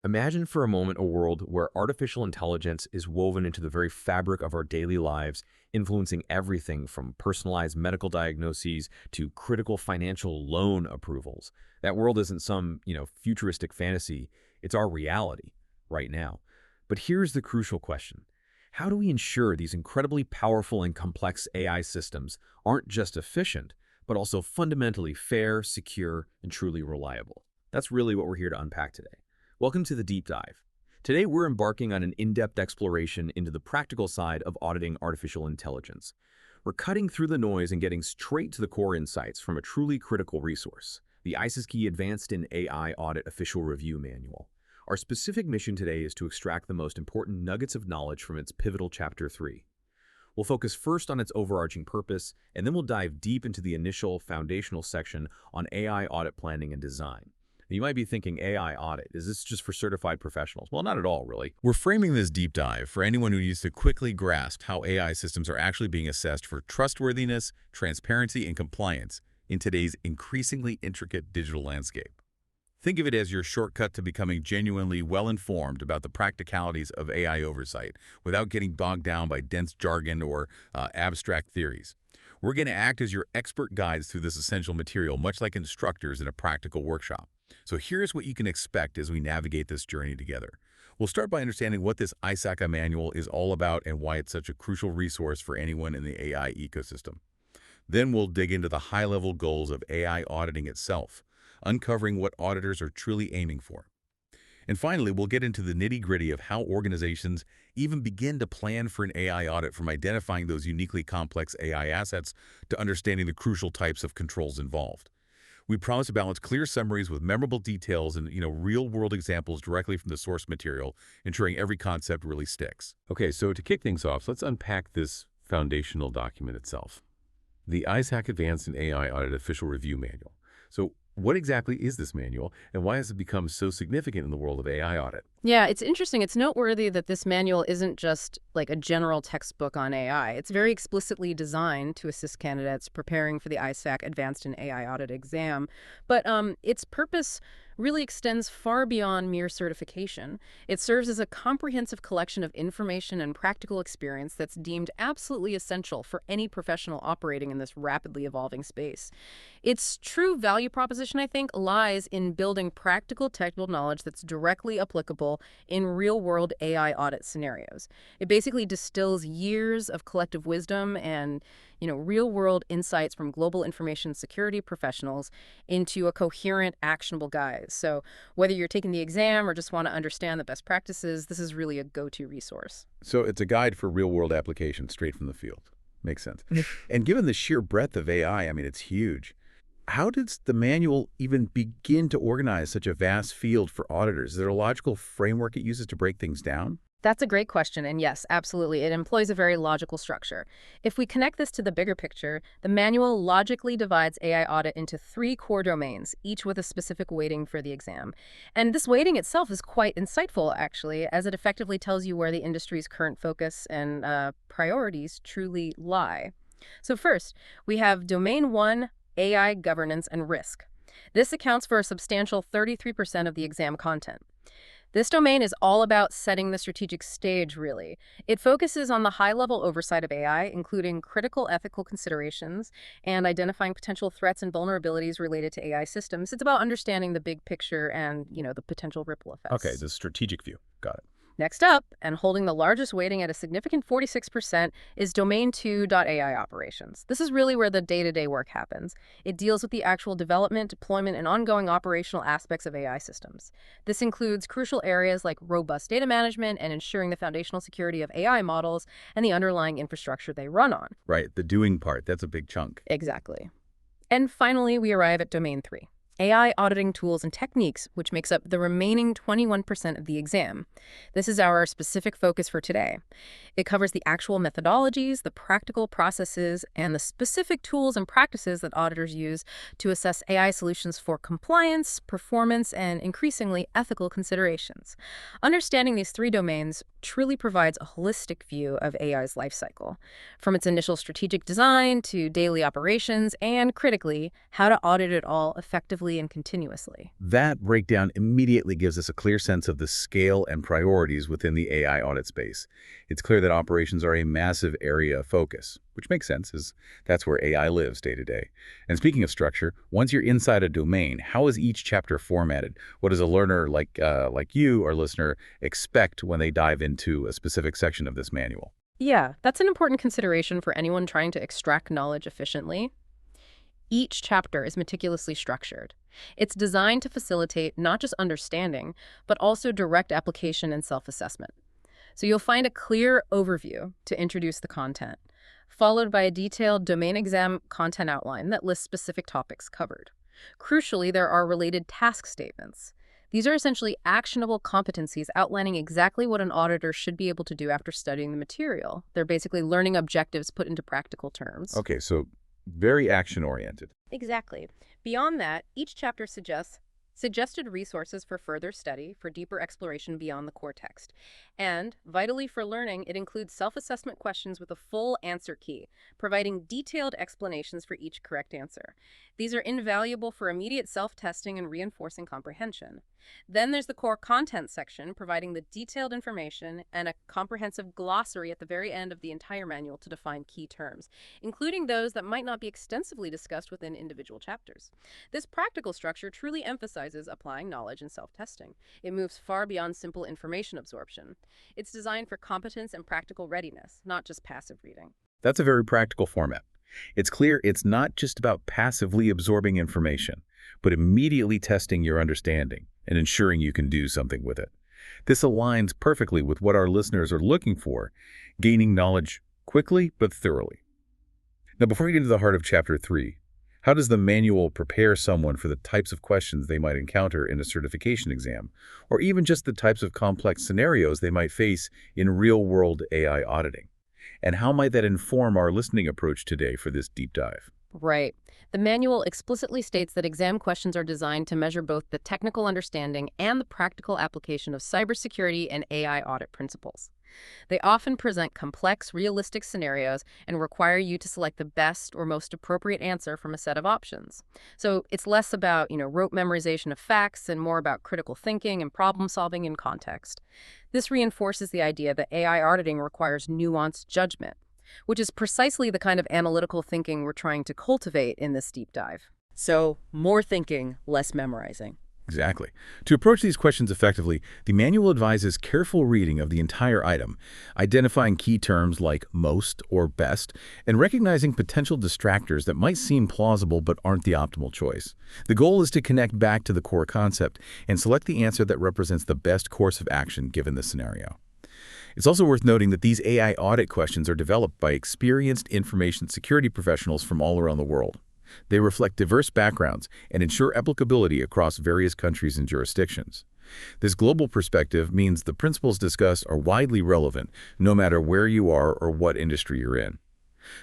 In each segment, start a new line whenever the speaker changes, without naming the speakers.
Imagine for a moment a world where artificial intelligence is woven into the very fabric of our daily lives, influencing everything from personalized medical diagnoses to critical financial loan approvals. That world isn't some, futuristic fantasy. It's our reality right now. But here's the crucial question. How do we ensure these incredibly powerful and complex AI systems aren't just efficient, but also fundamentally fair, secure, and truly reliable? That's really what we're here to unpack today. Welcome to the Deep Dive. Today, we're embarking on an in-depth exploration into the practical side of auditing artificial intelligence. We're cutting through the noise and getting straight to the core insights from a truly critical resource, the ISASKI Advanced in AI Audit Official Review Manual. Our specific mission today is to extract the most important nuggets of knowledge from its pivotal Chapter 3. We'll focus first on its overarching purpose, and then we'll dive deep into the initial foundational section on AI audit planning and design. You might be thinking, AI audit, is this just for certified professionals? Well, not at all, really. We're framing this deep dive for anyone who needs to quickly grasp how AI systems are actually being assessed for trustworthiness, transparency, and compliance in today's increasingly intricate digital landscape. Think of it as your shortcut to becoming genuinely well-informed about the practicalities of AI oversight without getting bogged down by dense jargon or abstract theories. We're going to act as your expert guides through this essential material, much like instructors in a practical workshop. So here's what you can expect as we navigate this journey together. We'll start by understanding what this ISACA manual is all about and why it's such a crucial resource for anyone in the AI ecosystem. Then we'll dig into the high-level goals of AI auditing itself, uncovering what auditors are truly aiming for. And finally, we'll get into the nitty-gritty of how organizations even begin to plan for an AI audit, from identifying those uniquely complex AI assets to understanding the crucial types of controls involved. We promise to balance clear summaries with memorable details and, real-world examples directly from the source material, ensuring every concept really sticks. Okay, so to kick things off, let's unpack this foundational document itself. The ISAC Advanced in AI Audit Official Review Manual. So what exactly is this manual, and why has it become so significant in the world of AI audit?
Yeah, it's interesting. It's noteworthy that this manual isn't just like a general textbook on AI. It's very explicitly designed to assist candidates preparing for the ISAC Advanced in AI Audit exam. But its purpose really extends far beyond mere certification. It serves as a comprehensive collection of information and practical experience that's deemed absolutely essential for any professional operating in this rapidly evolving space. Its true value proposition, I think, lies in building practical technical knowledge that's directly applicable in real-world AI audit scenarios. It basically distills years of collective wisdom and, real-world insights from global information security professionals into a coherent, actionable guide. So whether you're taking the exam or just want to understand the best practices, this is really a go-to resource.
So it's a guide for real-world applications straight from the field. Makes sense. And given the sheer breadth of AI, it's huge. How does the manual even begin to organize such a vast field for auditors? Is there a logical framework it uses to break things down?
That's a great question, and yes, absolutely. It employs a very logical structure. If we connect this to the bigger picture, the manual logically divides AI audit into 3 core domains, each with a specific weighting for the exam. And this weighting itself is quite insightful, actually, as it effectively tells you where the industry's current focus and priorities truly lie. So first, we have Domain 1, AI governance and risk. This accounts for a substantial 33% of the exam content. This domain is all about setting the strategic stage, really. It focuses on the high-level oversight of AI, including critical ethical considerations and identifying potential threats and vulnerabilities related to AI systems. It's about understanding the big picture and, the potential ripple effects.
Okay, the strategic view. Got it.
Next up, and holding the largest weighting at a significant 46%, is Domain 2.ai operations. This is really where the day-to-day work happens. It deals with the actual development, deployment, and ongoing operational aspects of AI systems. This includes crucial areas like robust data management and ensuring the foundational security of AI models and the underlying infrastructure they run on.
Right, the doing part, that's a big chunk.
Exactly. And finally, we arrive at Domain 3. AI auditing tools and techniques, which makes up the remaining 21% of the exam. This is our specific focus for today. It covers the actual methodologies, the practical processes, and the specific tools and practices that auditors use to assess AI solutions for compliance, performance, and increasingly ethical considerations. Understanding these 3 domains truly provides a holistic view of AI's lifecycle, from its initial strategic design to daily operations, and critically, how to audit it all effectively effectively and continuously.
That breakdown immediately gives us a clear sense of the scale and priorities within the AI audit space. It's clear that operations are a massive area of focus, which makes sense, as that's where AI lives day to day. And speaking of structure, once you're inside a domain, how is each chapter formatted? What does a learner like you or listener expect when they dive into a specific section of this manual?
Yeah, that's an important consideration for anyone trying to extract knowledge efficiently. Each chapter is meticulously structured. It's designed to facilitate not just understanding, but also direct application and self-assessment. So you'll find a clear overview to introduce the content, followed by a detailed domain exam content outline that lists specific topics covered. Crucially, there are related task statements. These are essentially actionable competencies outlining exactly what an auditor should be able to do after studying the material. They're basically learning objectives put into practical terms.
Okay, so very action-oriented.
Exactly. Beyond that, each chapter suggests suggested resources for further study, for deeper exploration beyond the core text. And, vitally for learning, it includes self-assessment questions with a full answer key, providing detailed explanations for each correct answer. These are invaluable for immediate self-testing and reinforcing comprehension. Then there's the core content section, providing the detailed information and a comprehensive glossary at the very end of the entire manual to define key terms, including those that might not be extensively discussed within individual chapters. This practical structure truly emphasizes applying knowledge and self-testing. It moves far beyond simple information absorption. It's designed for competence and practical readiness, not just passive reading.
That's a very practical format. It's clear it's not just about passively absorbing information, but immediately testing your understanding and ensuring you can do something with it. This aligns perfectly with what our listeners are looking for, gaining knowledge quickly but thoroughly. Now, before we get into the heart of Chapter 3, how does the manual prepare someone for the types of questions they might encounter in a certification exam, or even just the types of complex scenarios they might face in real-world AI auditing? And how might that inform our listening approach today for this deep dive?
Right. The manual explicitly states that exam questions are designed to measure both the technical understanding and the practical application of cybersecurity and AI audit principles. They often present complex, realistic scenarios and require you to select the best or most appropriate answer from a set of options. So it's less about, rote memorization of facts and more about critical thinking and problem solving in context. This reinforces the idea that AI auditing requires nuanced judgment, which is precisely the kind of analytical thinking we're trying to cultivate in this deep dive. So, more thinking, less memorizing.
Exactly. To approach these questions effectively, the manual advises careful reading of the entire item, identifying key terms like most or best, and recognizing potential distractors that might seem plausible but aren't the optimal choice. The goal is to connect back to the core concept and select the answer that represents the best course of action given the scenario. It's also worth noting that these AI audit questions are developed by experienced information security professionals from all around the world. They reflect diverse backgrounds and ensure applicability across various countries and jurisdictions. This global perspective means the principles discussed are widely relevant, no matter where you are or what industry you're in.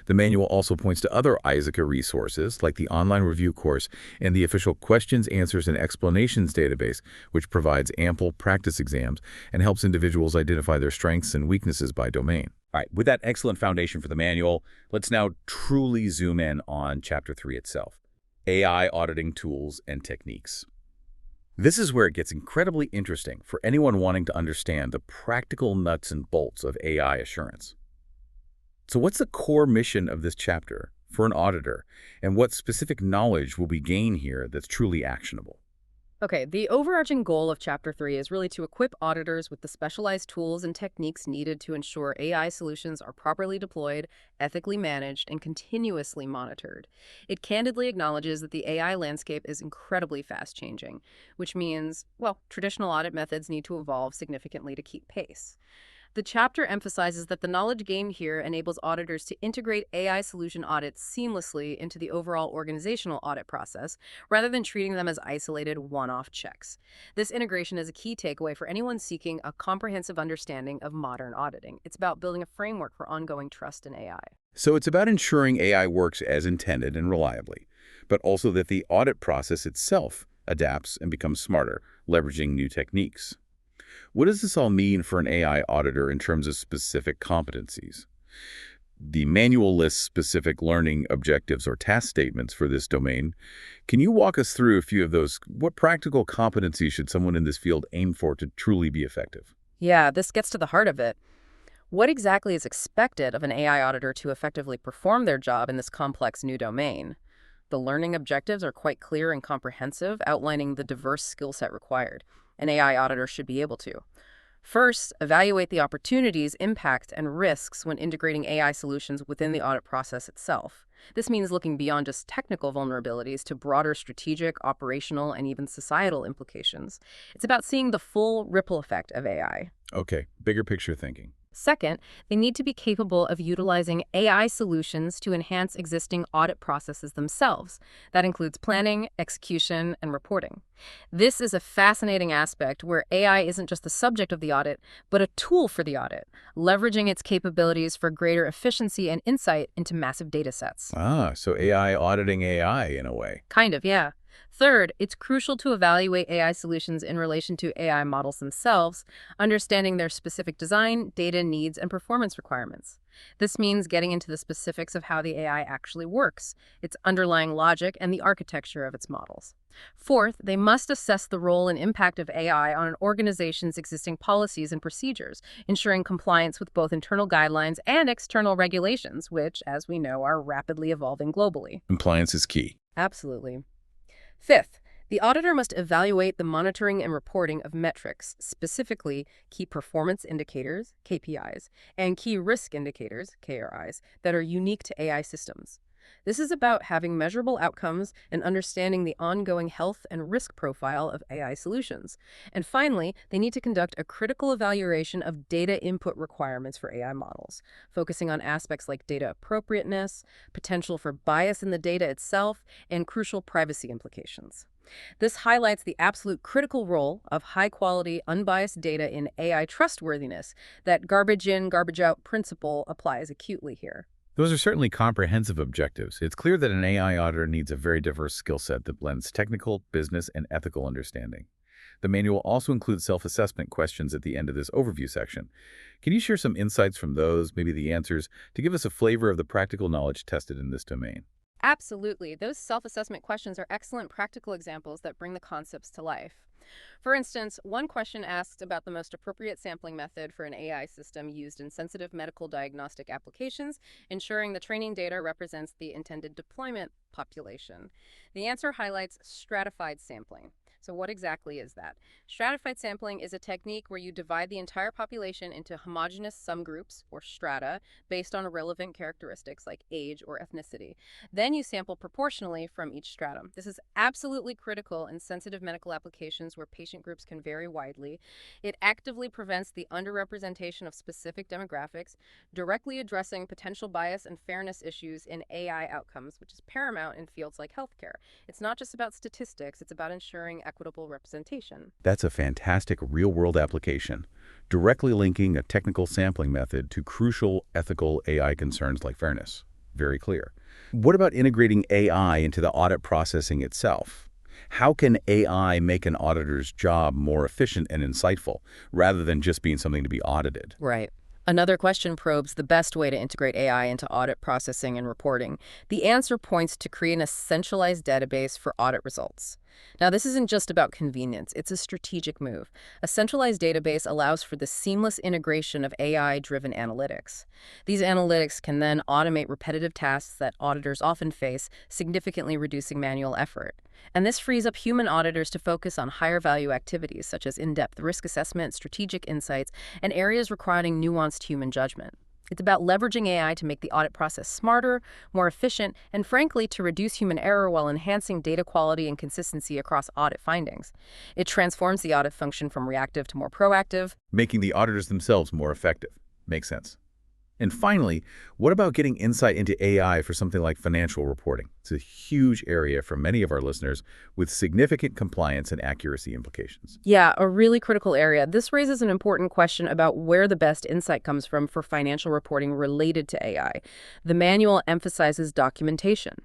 The manual also points to other AAIA resources, like the online review course and the official Questions, Answers, and Explanations database, which provides ample practice exams and helps individuals identify their strengths and weaknesses by domain. All right, with that excellent foundation for the manual, let's now truly zoom in on Chapter 3 itself, AI auditing tools and techniques. This is where it gets incredibly interesting for anyone wanting to understand the practical nuts and bolts of AI assurance. So what's the core mission of this chapter for an auditor, and what specific knowledge will be gained here that's truly actionable?
Okay, the overarching goal of Chapter 3 is really to equip auditors with the specialized tools and techniques needed to ensure AI solutions are properly deployed, ethically managed, and continuously monitored. It candidly acknowledges that the AI landscape is incredibly fast-changing, which means, traditional audit methods need to evolve significantly to keep pace. The chapter emphasizes that the knowledge gained here enables auditors to integrate AI solution audits seamlessly into the overall organizational audit process, rather than treating them as isolated one-off checks. This integration is a key takeaway for anyone seeking a comprehensive understanding of modern auditing. It's about building a framework for ongoing trust in AI.
So it's about ensuring AI works as intended and reliably, but also that the audit process itself adapts and becomes smarter, leveraging new techniques. What does this all mean for an AI auditor in terms of specific competencies? The manual lists specific learning objectives or task statements for this domain. Can you walk us through a few of those? What practical competencies should someone in this field aim for to truly be effective?
Yeah, this gets to the heart of it. What exactly is expected of an AI auditor to effectively perform their job in this complex new domain? The learning objectives are quite clear and comprehensive, outlining the diverse skill set required. An AI auditor should be able to. First, evaluate the opportunities, impacts, and risks when integrating AI solutions within the audit process itself. This means looking beyond just technical vulnerabilities to broader strategic, operational, and even societal implications. It's about seeing the full ripple effect of AI.
Okay, bigger picture thinking.
Second, they need to be capable of utilizing AI solutions to enhance existing audit processes themselves. That includes planning, execution, and reporting. This is a fascinating aspect where AI isn't just the subject of the audit, but a tool for the audit, leveraging its capabilities for greater efficiency and insight into massive data sets.
So AI auditing AI in a way.
Kind of, yeah. Third, it's crucial to evaluate AI solutions in relation to AI models themselves, understanding their specific design, data needs, and performance requirements. This means getting into the specifics of how the AI actually works, its underlying logic, and the architecture of its models. Fourth, they must assess the role and impact of AI on an organization's existing policies and procedures, ensuring compliance with both internal guidelines and external regulations, which, as we know, are rapidly evolving globally.
Compliance is key.
Absolutely. Fifth, the auditor must evaluate the monitoring and reporting of metrics, specifically key performance indicators, KPIs, and key risk indicators, KRIs, that are unique to AI systems. This is about having measurable outcomes and understanding the ongoing health and risk profile of AI solutions. And finally, they need to conduct a critical evaluation of data input requirements for AI models, focusing on aspects like data appropriateness, potential for bias in the data itself, and crucial privacy implications. This highlights the absolute critical role of high-quality, unbiased data in AI trustworthiness. That garbage in, garbage out principle applies acutely here.
Those are certainly comprehensive objectives. It's clear that an AI auditor needs a very diverse skill set that blends technical, business, and ethical understanding. The manual also includes self-assessment questions at the end of this overview section. Can you share some insights from those, maybe the answers, to give us a flavor of the practical knowledge tested in this domain?
Absolutely. Those self-assessment questions are excellent practical examples that bring the concepts to life. For instance, one question asked about the most appropriate sampling method for an AI system used in sensitive medical diagnostic applications, ensuring the training data represents the intended deployment population. The answer highlights stratified sampling. So what exactly is that? Stratified sampling is a technique where you divide the entire population into homogeneous subgroups, or strata, based on relevant characteristics like age or ethnicity. Then you sample proportionally from each stratum. This is absolutely critical in sensitive medical applications where patient groups can vary widely. It actively prevents the underrepresentation of specific demographics, directly addressing potential bias and fairness issues in AI outcomes, which is paramount in fields like healthcare. It's not just about statistics, it's about ensuring equitable representation.
That's a fantastic real-world application, directly linking a technical sampling method to crucial ethical AI concerns like fairness. Very clear. What about integrating AI into the audit processing itself? How can AI make an auditor's job more efficient and insightful, rather than just being something to be audited?
Right. Another question probes the best way to integrate AI into audit processing and reporting. The answer points to creating a centralized database for audit results. Now, this isn't just about convenience, it's a strategic move. A centralized database allows for the seamless integration of AI-driven analytics. These analytics can then automate repetitive tasks that auditors often face, significantly reducing manual effort. And this frees up human auditors to focus on higher-value activities such as in-depth risk assessment, strategic insights, and areas requiring nuanced human judgment. It's about leveraging AI to make the audit process smarter, more efficient, and frankly, to reduce human error while enhancing data quality and consistency across audit findings. It transforms the audit function from reactive to more proactive,
Making the auditors themselves more effective. Makes sense. And finally, what about getting insight into AI for something like financial reporting? It's a huge area for many of our listeners with significant compliance and accuracy implications.
Yeah, a really critical area. This raises an important question about where the best insight comes from for financial reporting related to AI. The manual emphasizes documentation.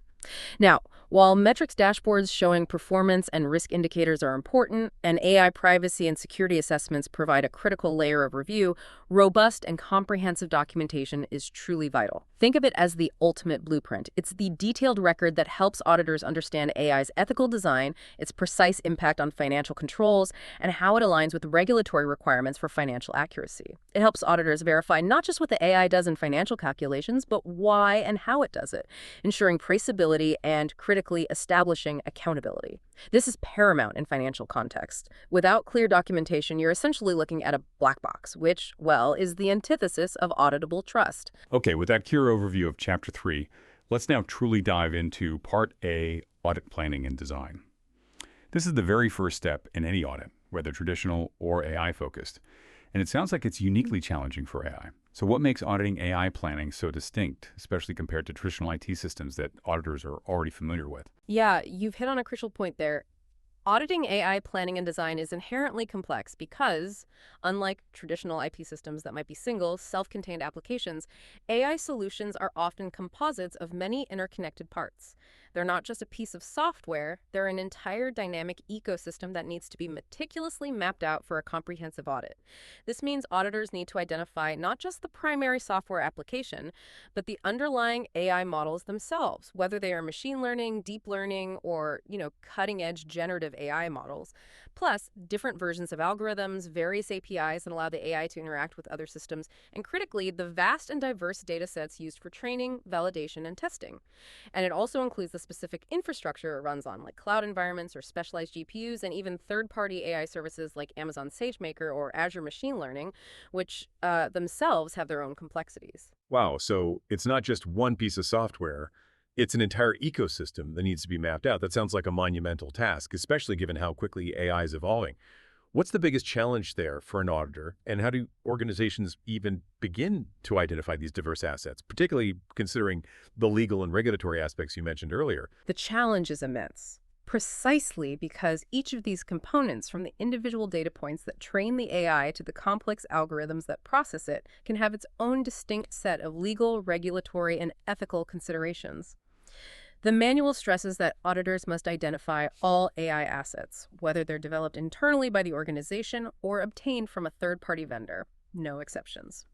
Now, While metrics dashboards showing performance and risk indicators are important, and AI privacy and security assessments provide a critical layer of review, robust and comprehensive documentation is truly vital. Think of it as the ultimate blueprint. It's the detailed record that helps auditors understand AI's ethical design, its precise impact on financial controls, and how it aligns with regulatory requirements for financial accuracy. It helps auditors verify not just what the AI does in financial calculations, but why and how it does it, ensuring traceability and critically establishing accountability. This is paramount in financial context. Without clear documentation, you're essentially looking at a black box, which, well, is the antithesis of auditable trust.
Okay, with that clear overview of Chapter 3, let's now truly dive into Part A, Audit Planning and Design. This is the very first step in any audit, whether traditional or AI-focused. And it sounds like it's uniquely challenging for AI. So what makes auditing AI planning so distinct, especially compared to traditional IT systems that auditors are already familiar with?
Yeah, you've hit on a crucial point there. Auditing AI planning and design is inherently complex because, unlike traditional IP systems that might be single, self-contained applications, AI solutions are often composites of many interconnected parts. They're not just a piece of software, they're an entire dynamic ecosystem that needs to be meticulously mapped out for a comprehensive audit. This means auditors need to identify not just the primary software application, but the underlying AI models themselves, whether they are machine learning, deep learning, or, cutting-edge generative AI models, plus different versions of algorithms, various APIs that allow the AI to interact with other systems, and critically, the vast and diverse data sets used for training, validation, and testing. And it also includes the specific infrastructure it runs on, like cloud environments or specialized GPUs, and even third-party AI services like Amazon SageMaker or Azure Machine Learning, which themselves have their own complexities.
Wow, so it's not just one piece of software, it's an entire ecosystem that needs to be mapped out. That sounds like a monumental task, especially given how quickly AI is evolving. What's the biggest challenge there for an auditor, and how do organizations even begin to identify these diverse assets, particularly considering the legal and regulatory aspects you mentioned earlier?
The challenge is immense, precisely because each of these components, from the individual data points that train the AI to the complex algorithms that process it, can have its own distinct set of legal, regulatory, and ethical considerations. The manual stresses that auditors must identify all AI assets, whether they're developed internally by the organization or obtained from a third-party vendor. No exceptions.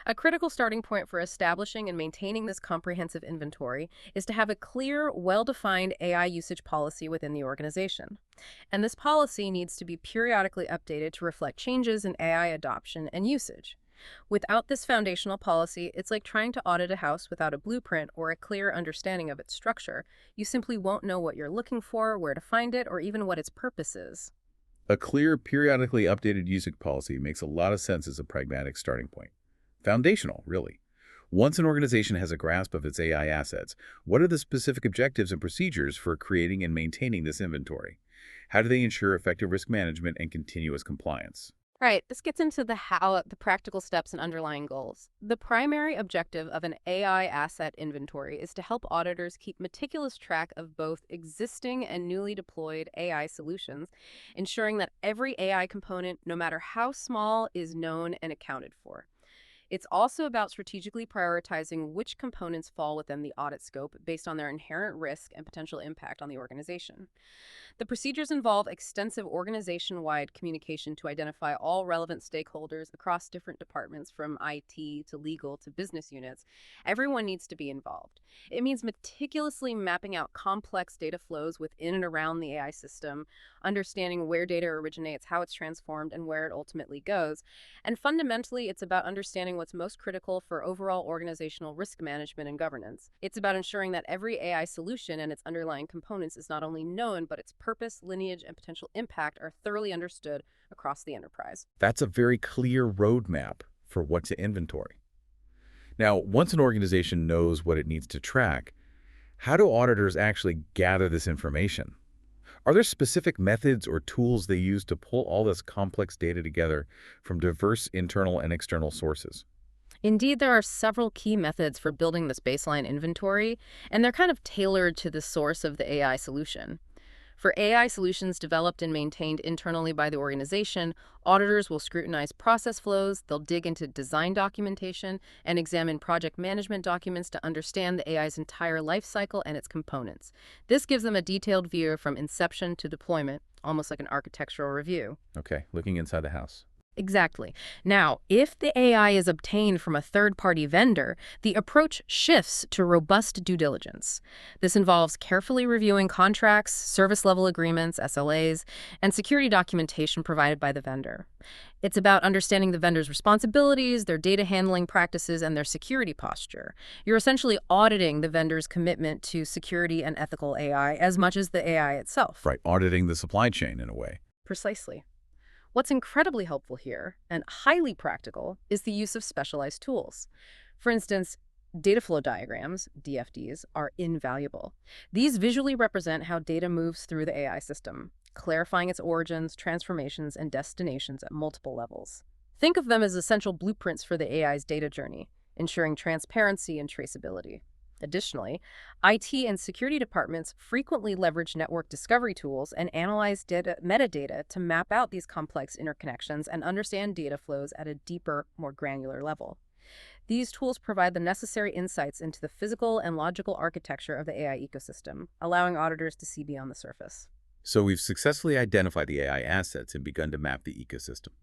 A critical starting point for establishing and maintaining this comprehensive inventory is to have a clear, well-defined AI usage policy within the organization. And this policy needs to be periodically updated to reflect changes in AI adoption and usage. Without this foundational policy, it's like trying to audit a house without a blueprint or a clear understanding of its structure. You simply won't know what you're looking for, where to find it, or even what its purpose is.
A clear, periodically updated usage policy makes a lot of sense as a pragmatic starting point. Foundational, really. Once an organization has a grasp of its AI assets, what are the specific objectives and procedures for creating and maintaining this inventory? How do they ensure effective risk management and continuous compliance?
Right, this gets into the practical steps and underlying goals. The primary objective of an AI asset inventory is to help auditors keep meticulous track of both existing and newly deployed AI solutions, ensuring that every AI component, no matter how small, is known and accounted for. It's also about strategically prioritizing which components fall within the audit scope based on their inherent risk and potential impact on the organization. The procedures involve extensive organization-wide communication to identify all relevant stakeholders across different departments, from IT to legal to business units. Everyone needs to be involved. It means meticulously mapping out complex data flows within and around the AI system, understanding where data originates, how it's transformed, and where it ultimately goes. And fundamentally, it's about understanding what's most critical for overall organizational risk management and governance. It's about ensuring that every AI solution and its underlying components is not only known, but its purpose, lineage, and potential impact are thoroughly understood across the enterprise.
That's a very clear roadmap for what to inventory. Now, once an organization knows what it needs to track, how do auditors actually gather this information? Are there specific methods or tools they use to pull all this complex data together from diverse internal and external sources?
Indeed, there are several key methods for building this baseline inventory, and they're kind of tailored to the source of the AI solution. For AI solutions developed and maintained internally by the organization, auditors will scrutinize process flows, they'll dig into design documentation, and examine project management documents to understand the AI's entire life cycle and its components. This gives them a detailed view from inception to deployment, almost like an architectural review.
Okay, looking inside the house.
Exactly. Now, if the AI is obtained from a third-party vendor, the approach shifts to robust due diligence. This involves carefully reviewing contracts, service-level agreements, SLAs, and security documentation provided by the vendor. It's about understanding the vendor's responsibilities, their data handling practices, and their security posture. You're essentially auditing the vendor's commitment to security and ethical AI as much as the AI itself.
Right, auditing the supply chain in a way.
Precisely. What's incredibly helpful here, and highly practical, is the use of specialized tools. For instance, data flow diagrams, DFDs, are invaluable. These visually represent how data moves through the AI system, clarifying its origins, transformations, and destinations at multiple levels. Think of them as essential blueprints for the AI's data journey, ensuring transparency and traceability. Additionally, IT and security departments frequently leverage network discovery tools and analyze metadata to map out these complex interconnections and understand data flows at a deeper, more granular level. These tools provide the necessary insights into the physical and logical architecture of the AI ecosystem, allowing auditors to see beyond the surface.
So we've successfully identified the AI assets and begun to map the ecosystem.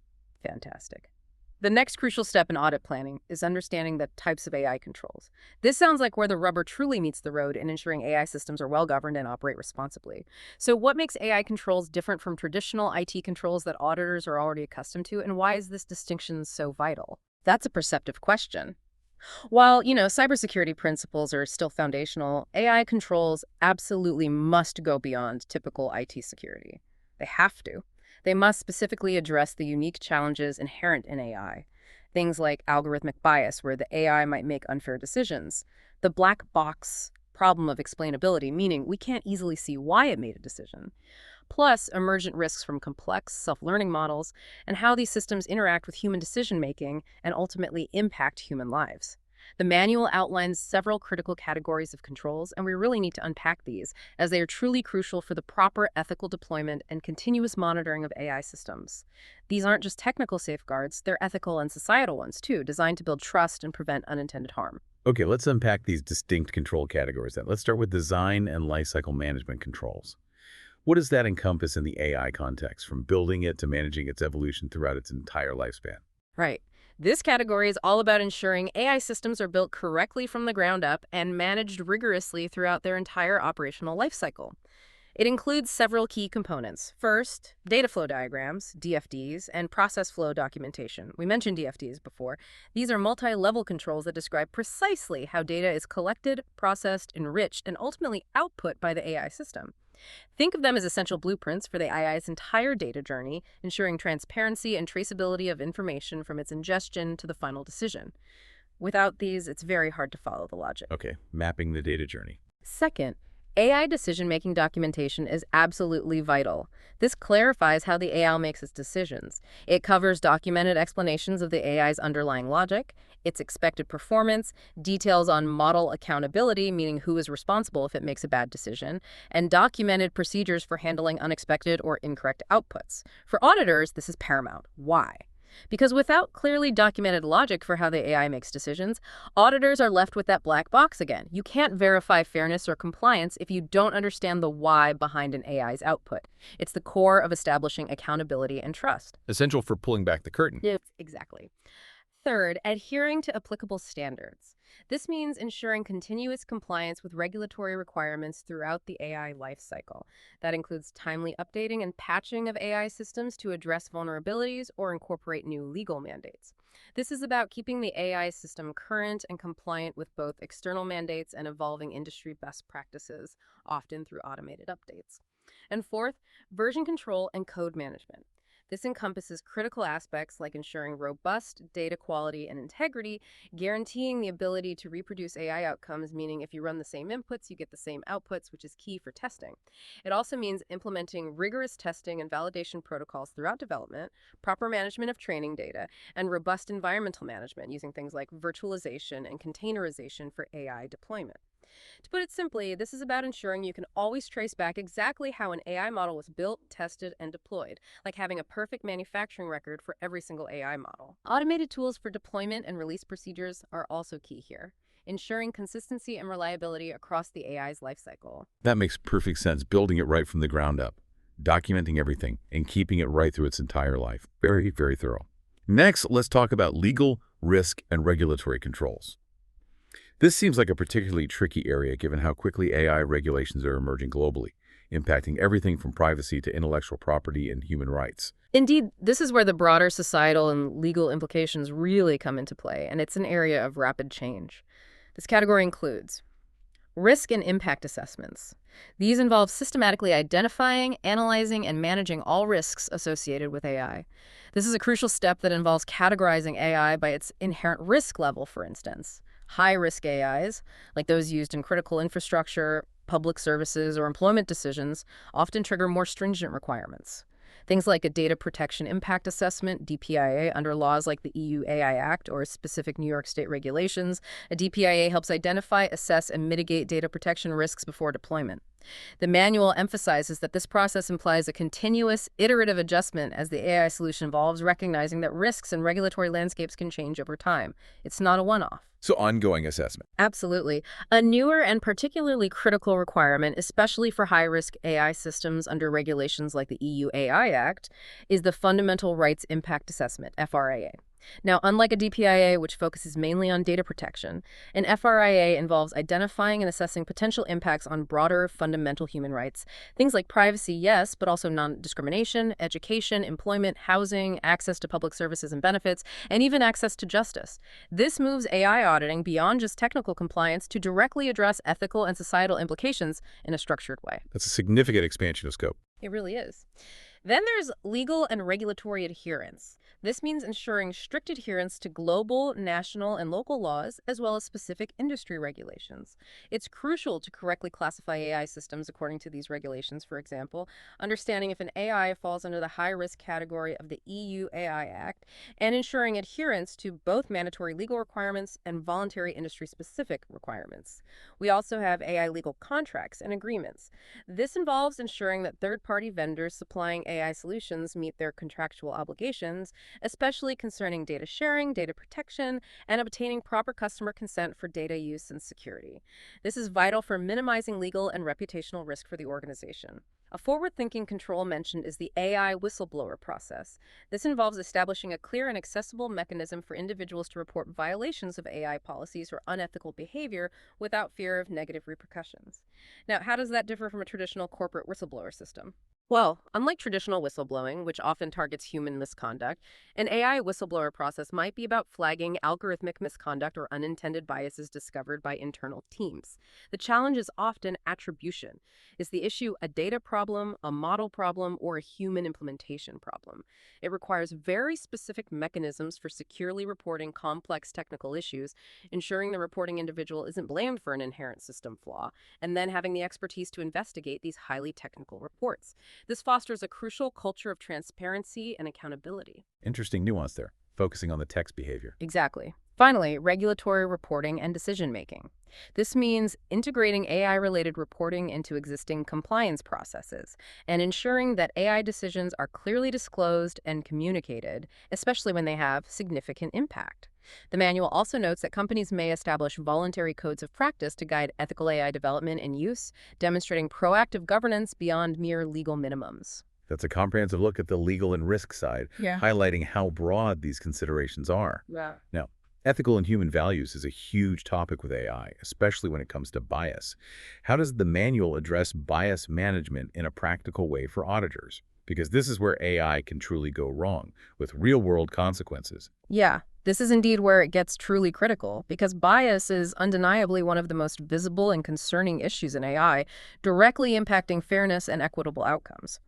Fantastic. The next crucial step in audit planning is understanding the types of AI controls. This sounds like where the rubber truly meets the road in ensuring AI systems are well-governed and operate responsibly. So what makes AI controls different from traditional IT controls that auditors are already accustomed to, and why is this distinction so vital? That's a perceptive question. While, cybersecurity principles are still foundational, AI controls absolutely must go beyond typical IT security. They have to. They must specifically address the unique challenges inherent in AI. Things like algorithmic bias, where the AI might make unfair decisions. The black box problem of explainability, meaning we can't easily see why it made a decision. Plus, emergent risks from complex self-learning models and how these systems interact with human decision-making and ultimately impact human lives. The manual outlines several critical categories of controls, and we really need to unpack these, as they are truly crucial for the proper ethical deployment and continuous monitoring of AI systems. These aren't just technical safeguards, they're ethical and societal ones too, designed to build trust and prevent unintended harm.
Okay, let's unpack these distinct control categories then. Let's start with design and lifecycle management controls. What does that encompass in the AI context, from building it to managing its evolution throughout its entire lifespan?
Right. This category is all about ensuring AI systems are built correctly from the ground up and managed rigorously throughout their entire operational lifecycle. It includes several key components. First, data flow diagrams, DFDs, and process flow documentation. We mentioned DFDs before. These are multi-level controls that describe precisely how data is collected, processed, enriched, and ultimately output by the AI system. Think of them as essential blueprints for the AI's entire data journey, ensuring transparency and traceability of information from its ingestion to the final decision. Without these, it's very hard to follow the logic.
Okay, mapping the data journey.
Second, AI decision-making documentation is absolutely vital. This clarifies how the AI makes its decisions. It covers documented explanations of the AI's underlying logic, its expected performance, details on model accountability, meaning who is responsible if it makes a bad decision, and documented procedures for handling unexpected or incorrect outputs. For auditors, this is paramount. Why? Because without clearly documented logic for how the AI makes decisions, auditors are left with that black box again. You can't verify fairness or compliance if you don't understand the why behind an AI's output. It's the core of establishing accountability and trust.
Essential for pulling back the curtain.
Yes, exactly. Third, adhering to applicable standards. This means ensuring continuous compliance with regulatory requirements throughout the AI lifecycle. That includes timely updating and patching of AI systems to address vulnerabilities or incorporate new legal mandates. This is about keeping the AI system current and compliant with both external mandates and evolving industry best practices, often through automated updates. And fourth, version control and code management. This encompasses critical aspects like ensuring robust data quality and integrity, guaranteeing the ability to reproduce AI outcomes, meaning if you run the same inputs, you get the same outputs, which is key for testing. It also means implementing rigorous testing and validation protocols throughout development, proper management of training data, and robust environmental management using things like virtualization and containerization for AI deployment. To put it simply, this is about ensuring you can always trace back exactly how an AI model was built, tested, and deployed, like having a perfect manufacturing record for every single AI model. Automated tools for deployment and release procedures are also key here, ensuring consistency and reliability across the AI's lifecycle.
That makes perfect sense, building it right from the ground up, documenting everything, and keeping it right through its entire life. Very, very thorough. Next, let's talk about legal, risk, and regulatory controls. This seems like a particularly tricky area given how quickly AI regulations are emerging globally, impacting everything from privacy to intellectual property and human rights.
Indeed, this is where the broader societal and legal implications really come into play, and it's an area of rapid change. This category includes risk and impact assessments. These involve systematically identifying, analyzing, and managing all risks associated with AI. This is a crucial step that involves categorizing AI by its inherent risk level, for instance. High-risk AIs, like those used in critical infrastructure, public services, or employment decisions, often trigger more stringent requirements. Things like a data protection impact assessment, DPIA, under laws like the EU AI Act or specific New York State regulations. A DPIA helps identify, assess, and mitigate data protection risks before deployment. The manual emphasizes that this process implies a continuous, iterative adjustment as the AI solution evolves, recognizing that risks and regulatory landscapes can change over time. It's not a one-off.
So ongoing assessment.
Absolutely. A newer and particularly critical requirement, especially for high-risk AI systems under regulations like the EU AI Act, is the Fundamental Rights Impact Assessment, FRIA. Now, unlike a DPIA, which focuses mainly on data protection, an FRIA involves identifying and assessing potential impacts on broader fundamental human rights. Things like privacy, yes, but also non-discrimination, education, employment, housing, access to public services and benefits, and even access to justice. This moves AI auditing beyond just technical compliance to directly address ethical and societal implications in a structured way.
That's a significant expansion of scope.
It really is. Then there's legal and regulatory adherence. This means ensuring strict adherence to global, national, and local laws, as well as specific industry regulations. It's crucial to correctly classify AI systems according to these regulations, for example, understanding if an AI falls under the high-risk category of the EU AI Act, and ensuring adherence to both mandatory legal requirements and voluntary industry-specific requirements. We also have AI legal contracts and agreements. This involves ensuring that third-party vendors supplying AI solutions meet their contractual obligations, especially concerning data sharing, data protection, and obtaining proper customer consent for data use and security. This is vital for minimizing legal and reputational risk for the organization. A forward-thinking control mentioned is the AI whistleblower process. This involves establishing a clear and accessible mechanism for individuals to report violations of AI policies or unethical behavior without fear of negative repercussions. Now, how does that differ from a traditional corporate whistleblower system? Well, unlike traditional whistleblowing, which often targets human misconduct, an AI whistleblower process might be about flagging algorithmic misconduct or unintended biases discovered by internal teams. The challenge is often attribution. Is the issue a data problem, a model problem, or a human implementation problem? It requires very specific mechanisms for securely reporting complex technical issues, ensuring the reporting individual isn't blamed for an inherent system flaw, and then having the expertise to investigate these highly technical reports. This fosters a crucial culture of transparency and accountability.
Interesting nuance there, focusing on the text behavior.
Exactly. Finally, regulatory reporting and decision-making. This means integrating AI-related reporting into existing compliance processes and ensuring that AI decisions are clearly disclosed and communicated, especially when they have significant impact. The manual also notes that companies may establish voluntary codes of practice to guide ethical AI development and use, demonstrating proactive governance beyond mere legal minimums.
That's a comprehensive look at the legal and risk side, highlighting how broad these considerations are.
Yeah.
Now, ethical and human values is a huge topic with AI, especially when it comes to bias. How does the manual address bias management in a practical way for auditors? Because this is where AI can truly go wrong, with real-world consequences.
Yeah, this is indeed where it gets truly critical, because bias is undeniably one of the most visible and concerning issues in AI, directly impacting fairness and equitable outcomes.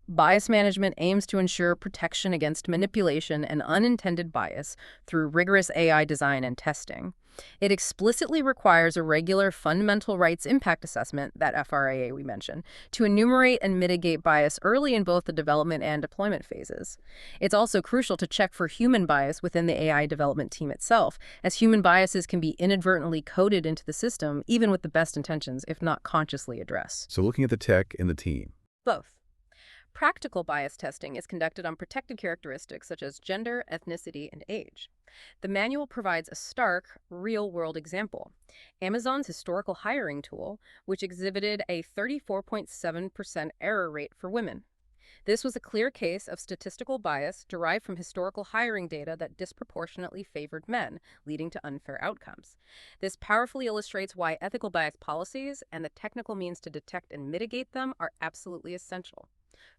Bias management aims to ensure protection against manipulation and unintended bias through rigorous AI design and testing. It explicitly requires a regular fundamental rights impact assessment, that FRAA we mentioned, to enumerate and mitigate bias early in both the development and deployment phases. It's also crucial to check for human bias within the AI development team itself, as human biases can be inadvertently coded into the system, even with the best intentions, if not consciously addressed.
So looking at the tech and the team.
Both. Practical bias testing is conducted on protected characteristics such as gender, ethnicity, and age. The manual provides a stark, real-world example. Amazon's historical hiring tool, which exhibited a 34.7% error rate for women. This was a clear case of statistical bias derived from historical hiring data that disproportionately favored men, leading to unfair outcomes. This powerfully illustrates why ethical bias policies and the technical means to detect and mitigate them are absolutely essential.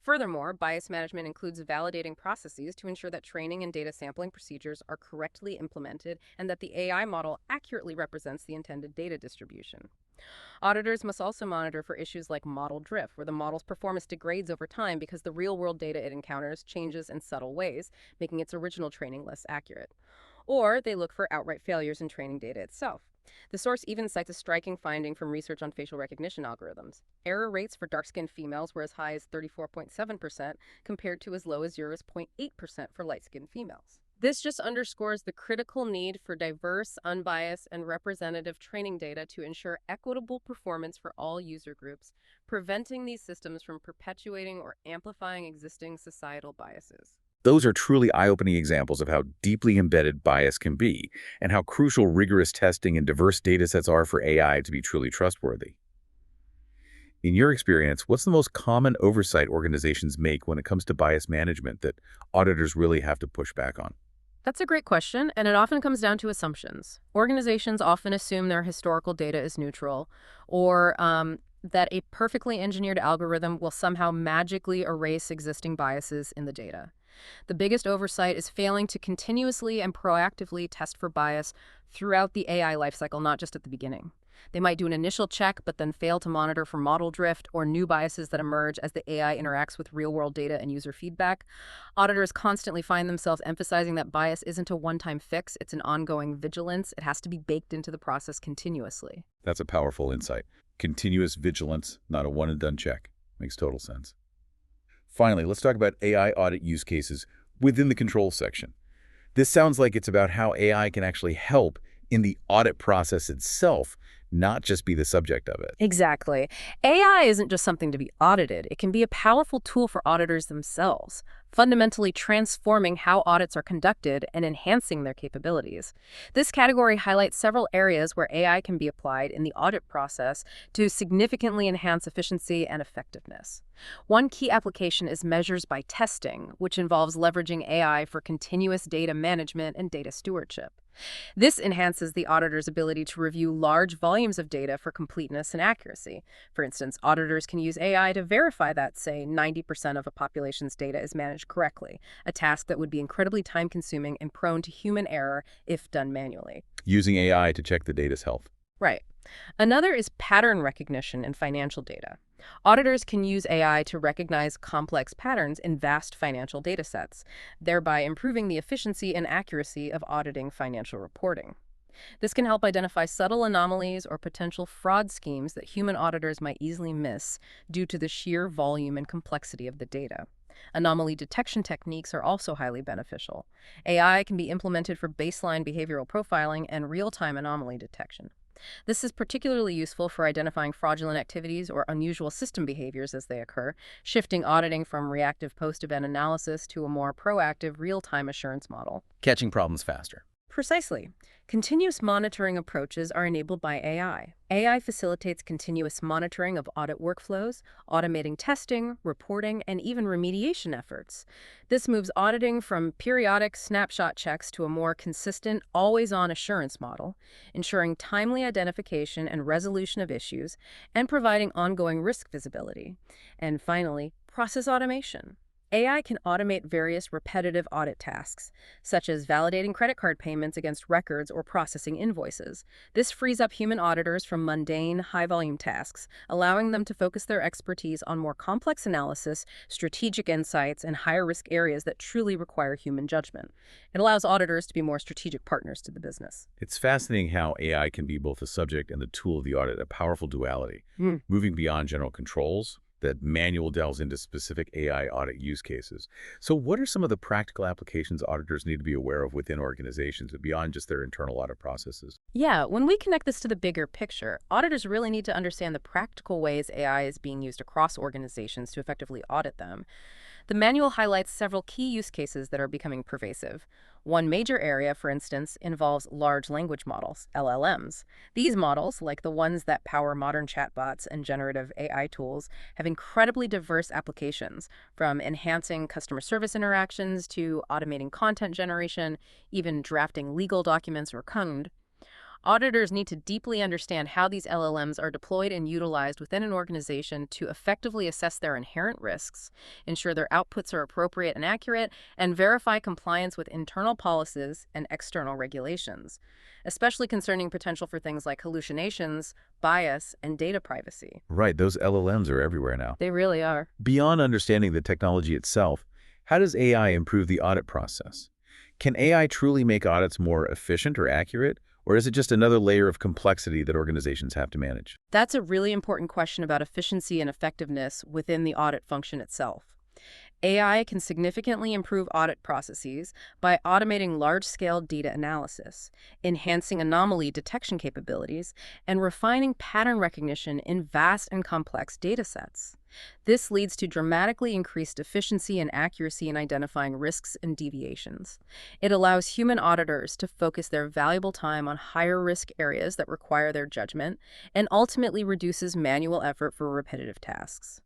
Furthermore, bias management includes validating processes to ensure that training and data sampling procedures are correctly implemented and that the AI model accurately represents the intended data distribution. Auditors must also monitor for issues like model drift, where the model's performance degrades over time because the real-world data it encounters changes in subtle ways, making its original training less accurate. Or they look for outright failures in training data itself. The source even cites a striking finding from research on facial recognition algorithms. Error rates for dark-skinned females were as high as 34.7% compared to as low as 0.8% for light-skinned females. This just underscores the critical need for diverse, unbiased, and representative training data to ensure equitable performance for all user groups, preventing these systems from perpetuating or amplifying existing societal biases.
Those are truly eye-opening examples of how deeply embedded bias can be and how crucial rigorous testing and diverse datasets are for AI to be truly trustworthy. In your experience, what's the most common oversight organizations make when it comes to bias management that auditors really have to push back on?
That's a great question, and it often comes down to assumptions. Organizations often assume their historical data is neutral, or that a perfectly engineered algorithm will somehow magically erase existing biases in the data. The biggest oversight is failing to continuously and proactively test for bias throughout the AI lifecycle, not just at the beginning. They might do an initial check, but then fail to monitor for model drift or new biases that emerge as the AI interacts with real-world data and user feedback. Auditors constantly find themselves emphasizing that bias isn't a one-time fix, it's an ongoing vigilance. It has to be baked into the process continuously.
That's a powerful insight. Continuous vigilance, not a one-and-done check. Makes total sense. Finally, let's talk about AI audit use cases within the control section. This sounds like it's about how AI can actually help in the audit process itself, not just be the subject of it.
Exactly. AI isn't just something to be audited. It can be a powerful tool for auditors themselves, fundamentally transforming how audits are conducted and enhancing their capabilities. This category highlights several areas where AI can be applied in the audit process to significantly enhance efficiency and effectiveness. One key application is measures by testing, which involves leveraging AI for continuous data management and data stewardship. This enhances the auditor's ability to review large volumes of data for completeness and accuracy. For instance, auditors can use AI to verify that, say, 90% of a population's data is managed correctly, a task that would be incredibly time-consuming and prone to human error if done manually.
Using AI to check the data's health.
Right. Another is pattern recognition in financial data. Auditors can use AI to recognize complex patterns in vast financial data sets, thereby improving the efficiency and accuracy of auditing financial reporting. This can help identify subtle anomalies or potential fraud schemes that human auditors might easily miss due to the sheer volume and complexity of the data. Anomaly detection techniques are also highly beneficial. AI can be implemented for baseline behavioral profiling and real-time anomaly detection. This is particularly useful for identifying fraudulent activities or unusual system behaviors as they occur, shifting auditing from reactive post-event analysis to a more proactive real-time assurance model.
Catching problems faster.
Precisely. Continuous monitoring approaches are enabled by AI. AI facilitates continuous monitoring of audit workflows, automating testing, reporting, and even remediation efforts. This moves auditing from periodic snapshot checks to a more consistent, always-on assurance model, ensuring timely identification and resolution of issues, and providing ongoing risk visibility. And finally, process automation. AI can automate various repetitive audit tasks, such as validating credit card payments against records or processing invoices. This frees up human auditors from mundane, high-volume tasks, allowing them to focus their expertise on more complex analysis, strategic insights, and higher-risk areas that truly require human judgment. It allows auditors to be more strategic partners to the business.
It's fascinating how AI can be both the subject and the tool of the audit, a powerful duality, moving beyond general controls. That manual delves into specific AI audit use cases. So what are some of the practical applications auditors need to be aware of within organizations beyond just their internal audit processes?
Yeah, when we connect this to the bigger picture, auditors really need to understand the practical ways AI is being used across organizations to effectively audit them. The manual highlights several key use cases that are becoming pervasive. One major area, for instance, involves large language models, LLMs. These models, like the ones that power modern chatbots and generative AI tools, have incredibly diverse applications, from enhancing customer service interactions to automating content generation, even drafting legal documents or code. Auditors need to deeply understand how these LLMs are deployed and utilized within an organization to effectively assess their inherent risks, ensure their outputs are appropriate and accurate, and verify compliance with internal policies and external regulations, especially concerning potential for things like hallucinations, bias, and data privacy.
Right, those LLMs are everywhere now.
They really are.
Beyond understanding the technology itself, how does AI improve the audit process? Can AI truly make audits more efficient or accurate? Or is it just another layer of complexity that organizations have to manage?
That's a really important question about efficiency and effectiveness within the audit function itself. AI can significantly improve audit processes by automating large-scale data analysis, enhancing anomaly detection capabilities, and refining pattern recognition in vast and complex data sets. This leads to dramatically increased efficiency and accuracy in identifying risks and deviations. It allows human auditors to focus their valuable time on higher-risk areas that require their judgment, and ultimately reduces manual effort for repetitive tasks.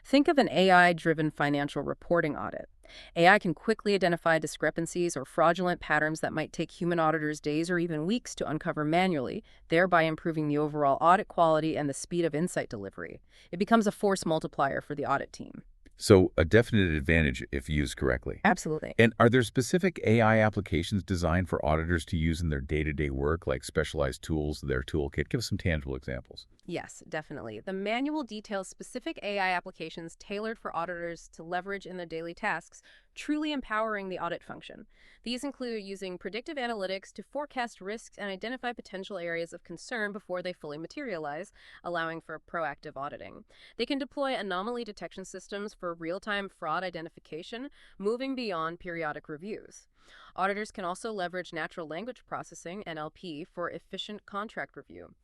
Think of an AI-driven financial reporting audit. AI can quickly identify discrepancies or fraudulent patterns that might take human auditors days or even weeks to uncover manually, thereby improving the overall audit quality and the speed of insight delivery. It becomes a force multiplier for the audit team.
So a definite advantage if used correctly.
Absolutely.
And are there specific AI applications designed for auditors to use in their day-to-day work, like specialized tools, their toolkit? Give us some tangible examples.
Yes, definitely. The manual details specific AI applications tailored for auditors to leverage in their daily tasks, truly empowering the audit function. These include using predictive analytics to forecast risks and identify potential areas of concern before they fully materialize, allowing for proactive auditing. They can deploy anomaly detection systems for real-time fraud identification, moving beyond periodic reviews. Auditors can also leverage natural language processing, NLP, for efficient contract review.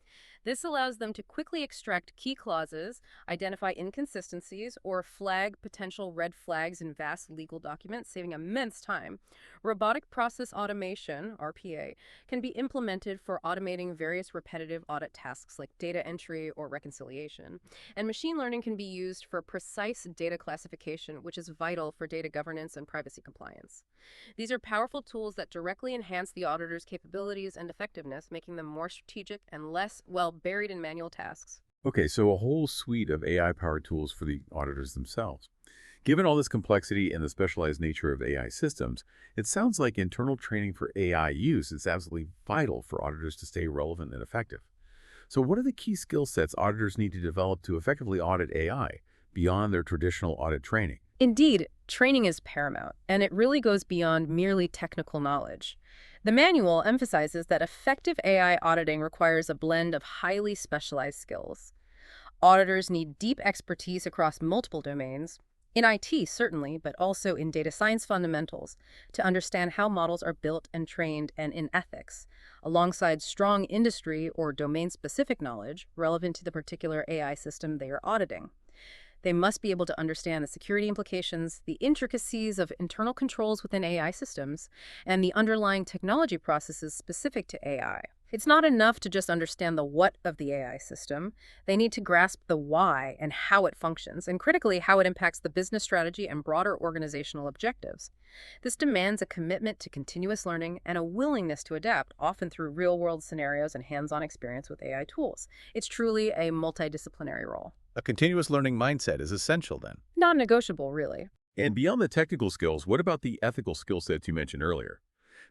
This allows them to quickly extract key clauses, identify inconsistencies, or flag potential red flags in vast legal documents, saving immense time. Robotic process automation, RPA, can be implemented for automating various repetitive audit tasks like data entry or reconciliation. And machine learning can be used for precise data classification, which is vital for data governance and privacy compliance. These are powerful tools that directly enhance the auditor's capabilities and effectiveness, making them more strategic and less, buried in manual tasks.
Okay, so a whole suite of AI-powered tools for the auditors themselves. Given all this complexity and the specialized nature of AI systems, it sounds like internal training for AI use is absolutely vital for auditors to stay relevant and effective. So what are the key skill sets auditors need to develop to effectively audit AI beyond their traditional audit training?
Indeed, training is paramount, and it really goes beyond merely technical knowledge. The manual emphasizes that effective AI auditing requires a blend of highly specialized skills. Auditors need deep expertise across multiple domains, in IT certainly, but also in data science fundamentals, to understand how models are built and trained, and in ethics, alongside strong industry or domain-specific knowledge relevant to the particular AI system they are auditing. They must be able to understand the security implications, the intricacies of internal controls within AI systems, and the underlying technology processes specific to AI. It's not enough to just understand the what of the AI system. They need to grasp the why and how it functions, and critically, how it impacts the business strategy and broader organizational objectives. This demands a commitment to continuous learning and a willingness to adapt, often through real-world scenarios and hands-on experience with AI tools. It's truly a multidisciplinary role.
A continuous learning mindset is essential then.
Non-negotiable, really.
And beyond the technical skills, what about the ethical skill sets you mentioned earlier?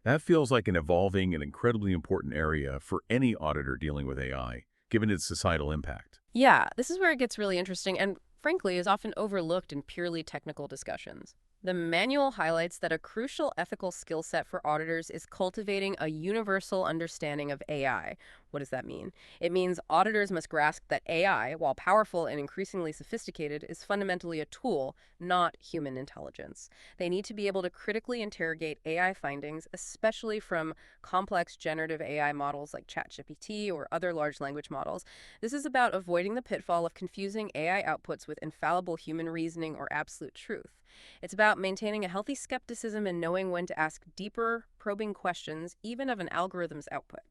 That feels like an evolving and incredibly important area for any auditor dealing with AI, given its societal impact.
Yeah, this is where it gets really interesting and, frankly, is often overlooked in purely technical discussions. The manual highlights that a crucial ethical skill set for auditors is cultivating a universal understanding of AI. What does that mean? It means auditors must grasp that AI, while powerful and increasingly sophisticated, is fundamentally a tool, not human intelligence. They need to be able to critically interrogate AI findings, especially from complex generative AI models like ChatGPT or other large language models. This is about avoiding the pitfall of confusing AI outputs with infallible human reasoning or absolute truth. It's about maintaining a healthy skepticism and knowing when to ask deeper, probing questions, even of an algorithm's output.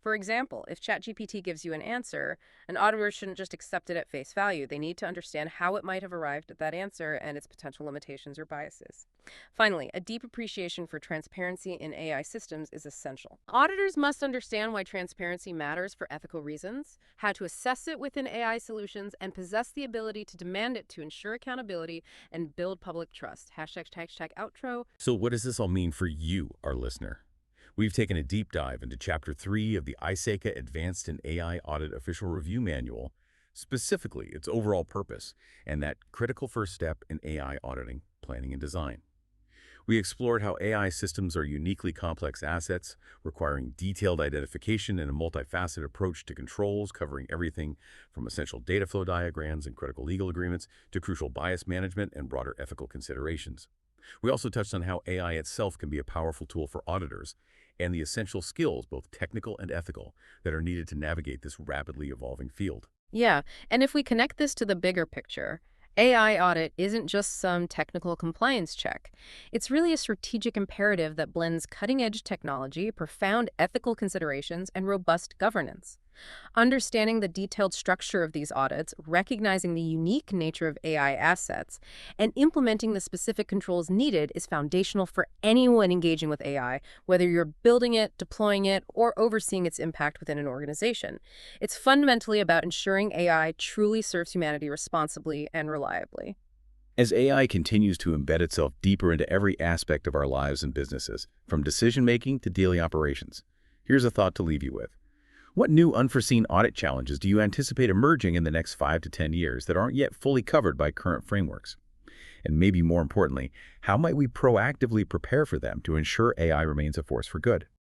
For example, if ChatGPT gives you an answer, an auditor shouldn't just accept it at face value. They need to understand how it might have arrived at that answer and its potential limitations or biases. Finally, a deep appreciation for transparency in AI systems is essential. Auditors must understand why transparency matters for ethical reasons, how to assess it within AI solutions, and possess the ability to demand it to ensure accountability and build public trust. Hashtag outro.
So what does this all mean for you, our listener? We've taken a deep dive into Chapter 3 of the AAIA Advanced in AI Audit Official Review Manual, specifically its overall purpose and that critical first step in AI auditing, planning, and design. We explored how AI systems are uniquely complex assets, requiring detailed identification and a multifaceted approach to controls, covering everything from essential data flow diagrams and critical legal agreements to crucial bias management and broader ethical considerations. We also touched on how AI itself can be a powerful tool for auditors and the essential skills, both technical and ethical, that are needed to navigate this rapidly evolving field.
Yeah, and if we connect this to the bigger picture, AI audit isn't just some technical compliance check. It's really a strategic imperative that blends cutting-edge technology, profound ethical considerations, and robust governance. Understanding the detailed structure of these audits, recognizing the unique nature of AI assets, and implementing the specific controls needed is foundational for anyone engaging with AI, whether you're building it, deploying it, or overseeing its impact within an organization. It's fundamentally about ensuring AI truly serves humanity responsibly and reliably.
As AI continues to embed itself deeper into every aspect of our lives and businesses, from decision-making to daily operations, here's a thought to leave you with. What new unforeseen audit challenges do you anticipate emerging in the next 5 to 10 years that aren't yet fully covered by current frameworks? And maybe more importantly, how might we proactively prepare for them to ensure AI remains a force for good?